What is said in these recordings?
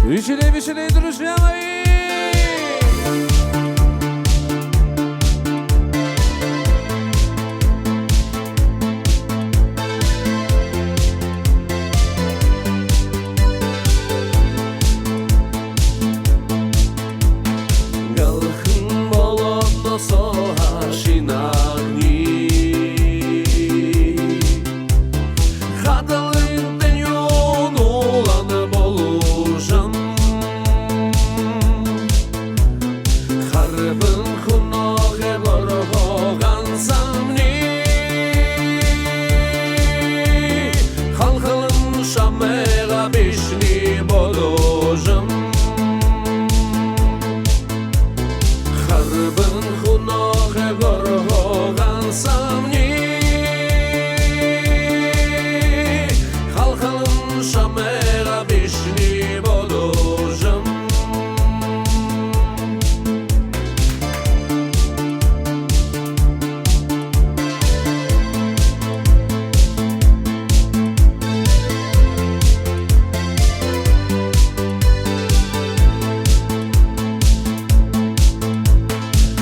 Веселей, друзья мои! Галхын болот соға шинағни Хадылын дэньон уланы болужам Харбын хуноғе борғоған самни Халқылын шамеға бешни болужам Харбын хуноғе борғоған самни Халқылын шамеға бешни болужам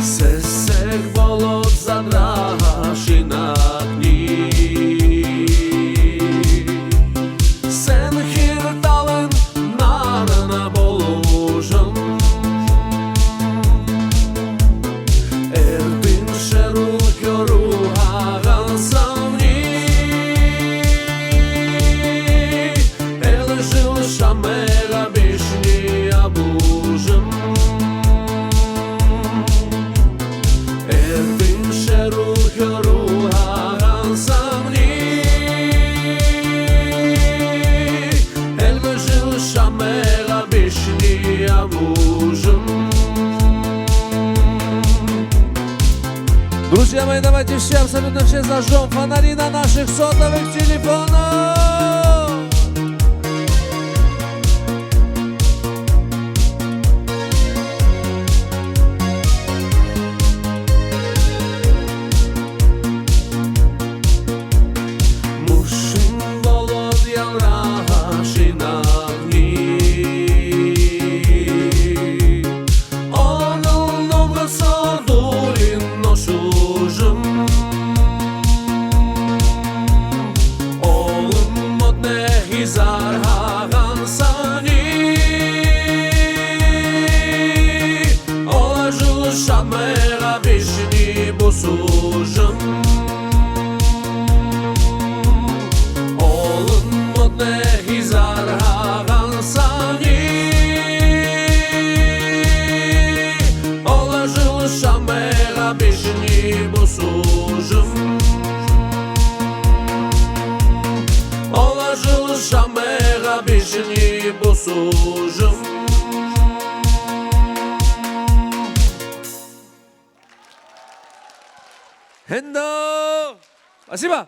Сесек болот задраға шинағни Сен хирталын нарына болужым Эрдин шеру көру аған самни Элы жыл шамеға бешни абужым Эрдин шеру көру аған самни Элы жыл шамеға бешни абужым Друзья мои, давайте все, абсолютно все зажжем фонари на наших сотовых телефонах. Мушин болот ялраға шинағни Оның новғы сордулин ношужым Олым модне хизар аған сани Ола жыл шамеға бешни босужым Олын модне хизар аған сани Ола жыл шамеға бешни босужым Ола жыл шамеға бешни босужым Хендо! Спасибо!